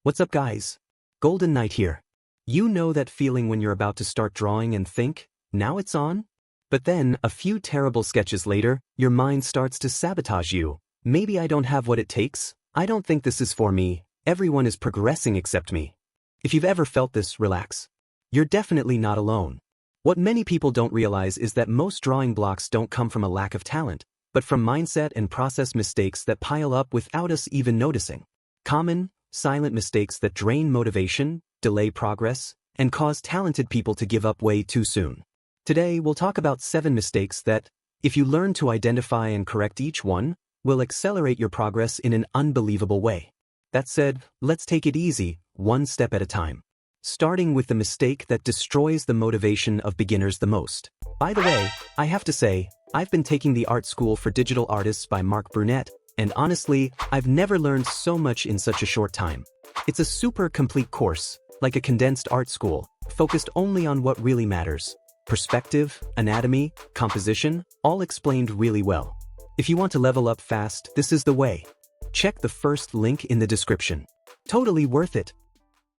What's up, guys? Golden Knight here. You know that feeling when you're about to start drawing and think, now it's on? But then, a few terrible sketches later, your mind starts to sabotage you. Maybe I don't have what it takes, I don't think this is for me, everyone is progressing except me. If you've ever felt this, relax. You're definitely not alone. What many people don't realize is that most drawing blocks don't come from a lack of talent, but from mindset and process mistakes that pile up without us even noticing. Common, silent mistakes that drain motivation, delay progress, and cause talented people to give up way too soon. Today, we'll talk about 7 mistakes that, if you learn to identify and correct each one, will accelerate your progress in an unbelievable way. That said, let's take it easy, one step at a time. Starting with the mistake that destroys the motivation of beginners the most. By the way, I have to say, I've been taking the art school for digital artists by Mark Brunette, and honestly, I've never learned so much in such a short time. It's a super complete course, like a condensed art school, focused only on what really matters. Perspective, anatomy, composition, all explained really well. If you want to level up fast, this is the way. Check the first link in the description. Totally worth it.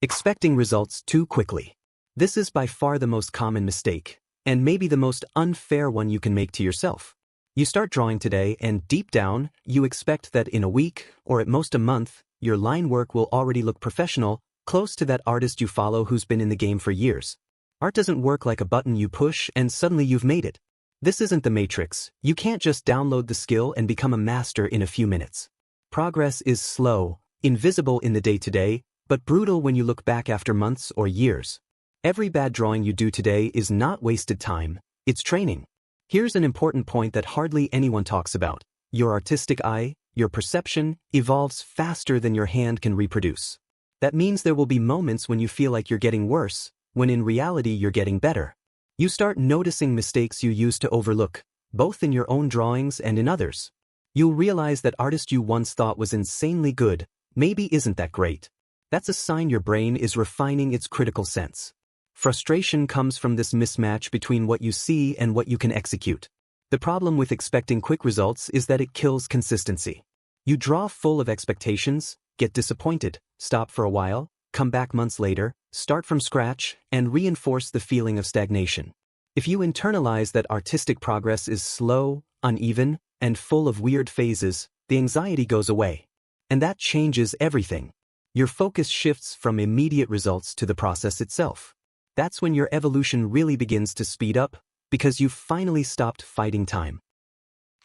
Expecting results too quickly. This is by far the most common mistake, and maybe the most unfair one you can make to yourself. You start drawing today and deep down, you expect that in a week, or at most a month, your line work will already look professional, close to that artist you follow who's been in the game for years. Art doesn't work like a button you push and suddenly you've made it. This isn't the Matrix. You can't just download the skill and become a master in a few minutes. Progress is slow, invisible in the day-to-day, but brutal when you look back after months or years. Every bad drawing you do today is not wasted time, it's training. Here's an important point that hardly anyone talks about. Your artistic eye, your perception, evolves faster than your hand can reproduce. That means there will be moments when you feel like you're getting worse, when in reality you're getting better. You start noticing mistakes you used to overlook, both in your own drawings and in others. You'll realize that artist you once thought was insanely good, maybe isn't that great. That's a sign your brain is refining its critical sense. Frustration comes from this mismatch between what you see and what you can execute. The problem with expecting quick results is that it kills consistency. You draw full of expectations, get disappointed, stop for a while, come back months later, start from scratch, and reinforce the feeling of stagnation. If you internalize that artistic progress is slow, uneven, and full of weird phases, the anxiety goes away. And that changes everything. Your focus shifts from immediate results to the process itself. That's when your evolution really begins to speed up, because you've finally stopped fighting time.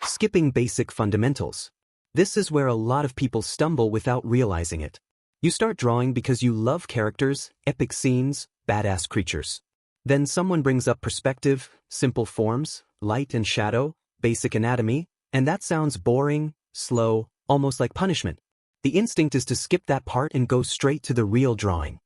Skipping basic fundamentals. This is where a lot of people stumble without realizing it. You start drawing because you love characters, epic scenes, badass creatures. Then someone brings up perspective, simple forms, light and shadow, basic anatomy, and that sounds boring, slow, almost like punishment. The instinct is to skip that part and go straight to the real drawing.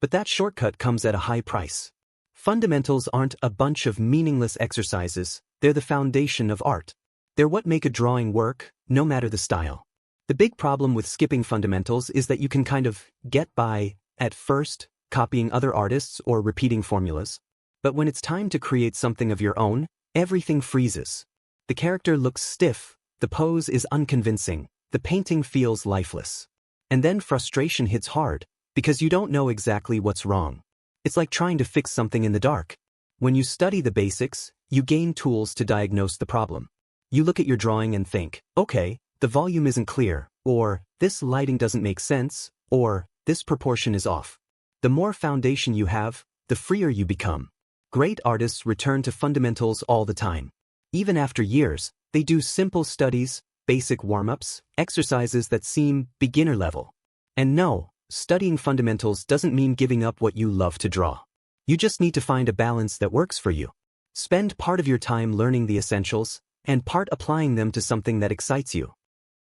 But that shortcut comes at a high price. Fundamentals aren't a bunch of meaningless exercises, they're the foundation of art. They're what make a drawing work, no matter the style. The big problem with skipping fundamentals is that you can kind of get by, at first, copying other artists or repeating formulas. But when it's time to create something of your own, everything freezes. The character looks stiff, the pose is unconvincing, the painting feels lifeless. And then frustration hits hard, because you don't know exactly what's wrong. It's like trying to fix something in the dark. When you study the basics, you gain tools to diagnose the problem. You look at your drawing and think, okay, the volume isn't clear, or this lighting doesn't make sense, or this proportion is off. The more foundation you have, the freer you become. Great artists return to fundamentals all the time. Even after years, they do simple studies, basic warm-ups, exercises that seem beginner level. And no, studying fundamentals doesn't mean giving up what you love to draw. You just need to find a balance that works for you. Spend part of your time learning the essentials, and part applying them to something that excites you.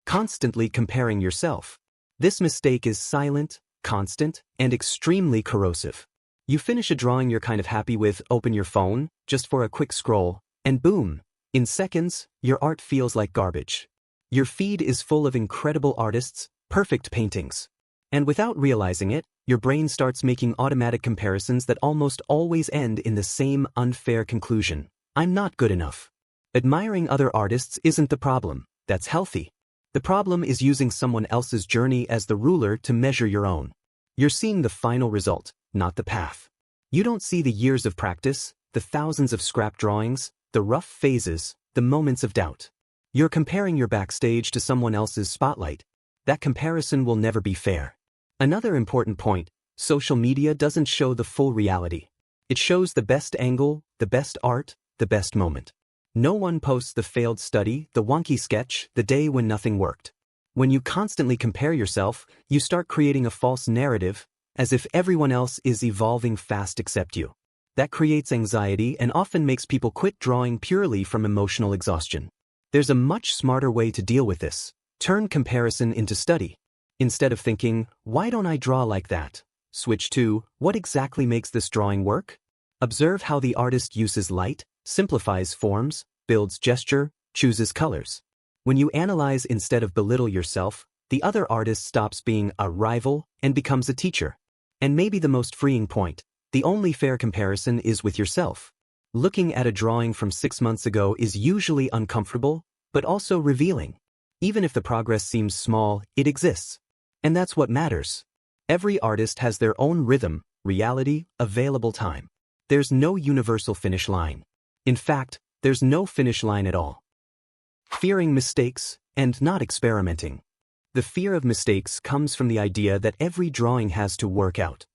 Constantly comparing yourself. This mistake is silent, constant, and extremely corrosive. You finish a drawing you're kind of happy with, open your phone, just for a quick scroll, and boom, in seconds, your art feels like garbage. Your feed is full of incredible artists, perfect paintings. And without realizing it, your brain starts making automatic comparisons that almost always end in the same unfair conclusion. I'm not good enough. Admiring other artists isn't the problem, that's healthy. The problem is using someone else's journey as the ruler to measure your own. You're seeing the final result, not the path. You don't see the years of practice, the thousands of scrap drawings, the rough phases, the moments of doubt. You're comparing your backstage to someone else's spotlight. That comparison will never be fair. Another important point, social media doesn't show the full reality. It shows the best angle, the best art, the best moment. No one posts the failed study, the wonky sketch, the day when nothing worked. When you constantly compare yourself, you start creating a false narrative, as if everyone else is evolving fast except you. That creates anxiety and often makes people quit drawing purely from emotional exhaustion. There's a much smarter way to deal with this. Turn comparison into study. Instead of thinking, why don't I draw like that? Switch to, what exactly makes this drawing work? Observe how the artist uses light, simplifies forms, builds gesture, chooses colors. When you analyze instead of belittle yourself, the other artist stops being a rival and becomes a teacher. And maybe the most freeing point, the only fair comparison is with yourself. Looking at a drawing from 6 months ago is usually uncomfortable, but also revealing. Even if the progress seems small, it exists. And that's what matters. Every artist has their own rhythm, reality, available time. There's no universal finish line. In fact, there's no finish line at all. Fearing mistakes and not experimenting. The fear of mistakes comes from the idea that every drawing has to work out.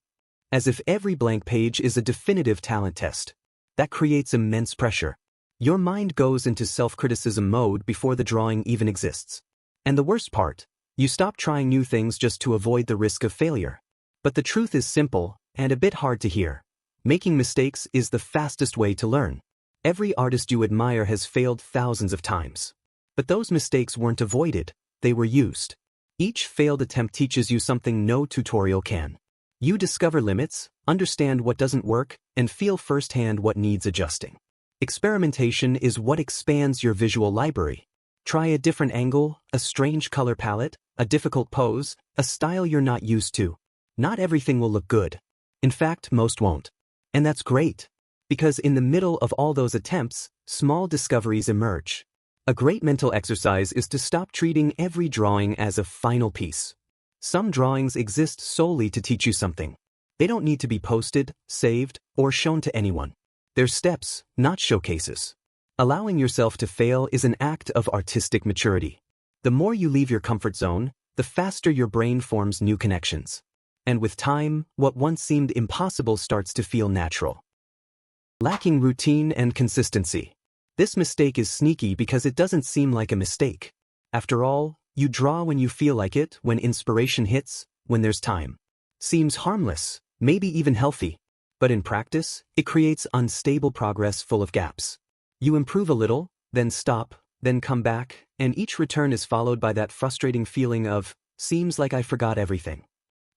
As if every blank page is a definitive talent test. That creates immense pressure. Your mind goes into self-criticism mode before the drawing even exists. And the worst part, you stop trying new things just to avoid the risk of failure. But the truth is simple and a bit hard to hear. Making mistakes is the fastest way to learn. Every artist you admire has failed thousands of times. But those mistakes weren't avoided, they were used. Each failed attempt teaches you something no tutorial can. You discover limits, understand what doesn't work, and feel firsthand what needs adjusting. Experimentation is what expands your visual library. Try a different angle, a strange color palette, a difficult pose, a style you're not used to. Not everything will look good. In fact, most won't. And that's great. Because in the middle of all those attempts, small discoveries emerge. A great mental exercise is to stop treating every drawing as a final piece. Some drawings exist solely to teach you something. They don't need to be posted, saved, or shown to anyone. They're steps, not showcases. Allowing yourself to fail is an act of artistic maturity. The more you leave your comfort zone, the faster your brain forms new connections. And with time, what once seemed impossible starts to feel natural. Lacking routine and consistency. This mistake is sneaky because it doesn't seem like a mistake. After all, you draw when you feel like it, when inspiration hits, when there's time. Seems harmless, maybe even healthy. But in practice, it creates unstable progress full of gaps. You improve a little, then stop, then come back, and each return is followed by that frustrating feeling of, seems like I forgot everything.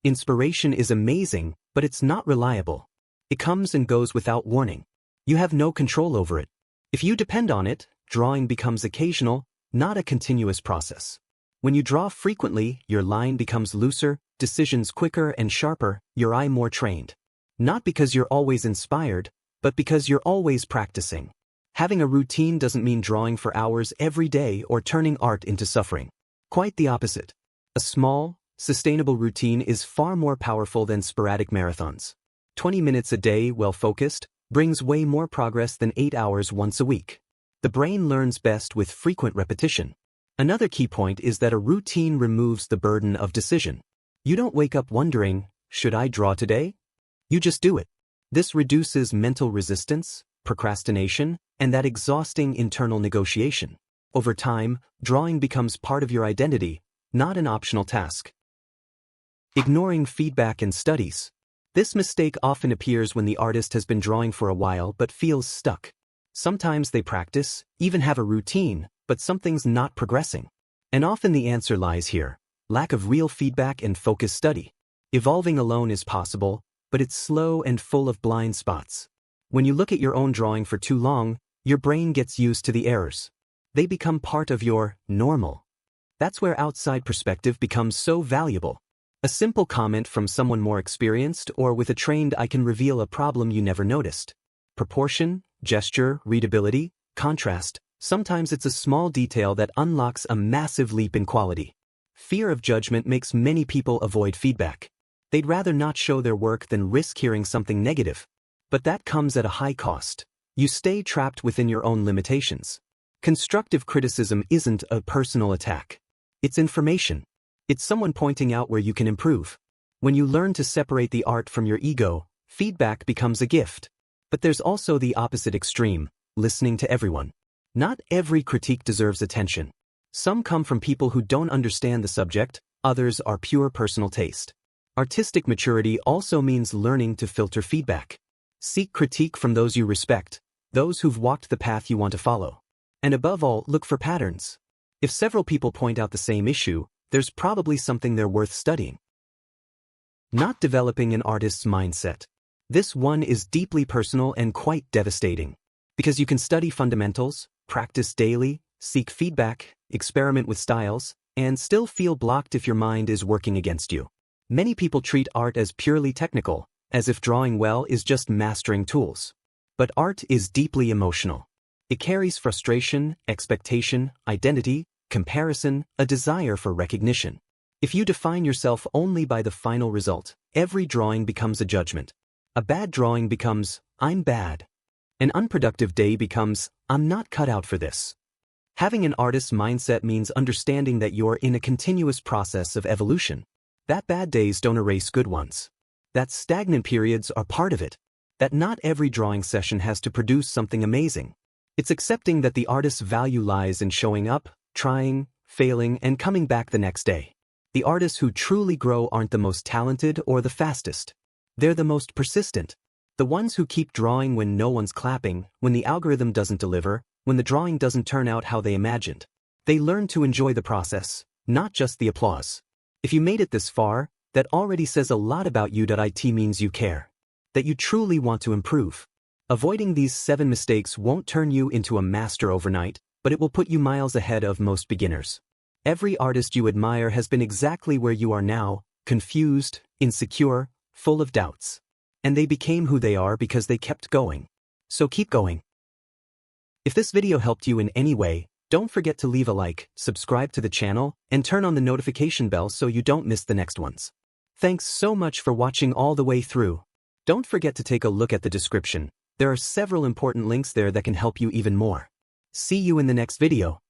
Inspiration is amazing, but it's not reliable. It comes and goes without warning. You have no control over it. If you depend on it, drawing becomes occasional, not a continuous process. When you draw frequently, your line becomes looser, decisions quicker and sharper, your eye more trained. Not because you're always inspired, but because you're always practicing. Having a routine doesn't mean drawing for hours every day or turning art into suffering. Quite the opposite. A small, sustainable routine is far more powerful than sporadic marathons. 20 minutes a day, well focused, brings way more progress than 8 hours once a week. The brain learns best with frequent repetition. Another key point is that a routine removes the burden of decision. You don't wake up wondering, should I draw today? You just do it. This reduces mental resistance, procrastination, and that exhausting internal negotiation. Over time, drawing becomes part of your identity, not an optional task. Ignoring feedback and studies. This mistake often appears when the artist has been drawing for a while but feels stuck. Sometimes they practice, even have a routine, but something's not progressing. And often the answer lies here: lack of real feedback and focused study. Evolving alone is possible, but it's slow and full of blind spots. When you look at your own drawing for too long, your brain gets used to the errors. They become part of your normal. That's where outside perspective becomes so valuable. A simple comment from someone more experienced or with a trained eye can reveal a problem you never noticed. Proportion, gesture, readability, contrast. Sometimes it's a small detail that unlocks a massive leap in quality. Fear of judgment makes many people avoid feedback. They'd rather not show their work than risk hearing something negative. But that comes at a high cost. You stay trapped within your own limitations. Constructive criticism isn't a personal attack. It's information. It's someone pointing out where you can improve. When you learn to separate the art from your ego, feedback becomes a gift. But there's also the opposite extreme, listening to everyone. Not every critique deserves attention. Some come from people who don't understand the subject, others are pure personal taste. Artistic maturity also means learning to filter feedback. Seek critique from those you respect, those who've walked the path you want to follow. And above all, look for patterns. If several people point out the same issue, there's probably something they're worth studying. Not developing an artist's mindset. This one is deeply personal and quite devastating. Because you can study fundamentals, practice daily, seek feedback, experiment with styles, and still feel blocked if your mind is working against you. Many people treat art as purely technical, as if drawing well is just mastering tools. But art is deeply emotional. It carries frustration, expectation, identity, comparison, a desire for recognition. If you define yourself only by the final result, every drawing becomes a judgment. A bad drawing becomes, I'm bad. An unproductive day becomes, I'm not cut out for this. Having an artist's mindset means understanding that you're in a continuous process of evolution. That bad days don't erase good ones. That stagnant periods are part of it. That not every drawing session has to produce something amazing. It's accepting that the artist's value lies in showing up, trying, failing, and coming back the next day. The artists who truly grow aren't the most talented or the fastest. They're the most persistent. The ones who keep drawing when no one's clapping, when the algorithm doesn't deliver, when the drawing doesn't turn out how they imagined. They learn to enjoy the process, not just the applause. If you made it this far, that already says a lot about you. It means you care. That you truly want to improve. Avoiding these 7 mistakes won't turn you into a master overnight, but it will put you miles ahead of most beginners. Every artist you admire has been exactly where you are now, confused, insecure, full of doubts. And they became who they are because they kept going. So keep going. If this video helped you in any way, don't forget to leave a like, subscribe to the channel, and turn on the notification bell so you don't miss the next ones. Thanks so much for watching all the way through. Don't forget to take a look at the description. There are several important links there that can help you even more. See you in the next video.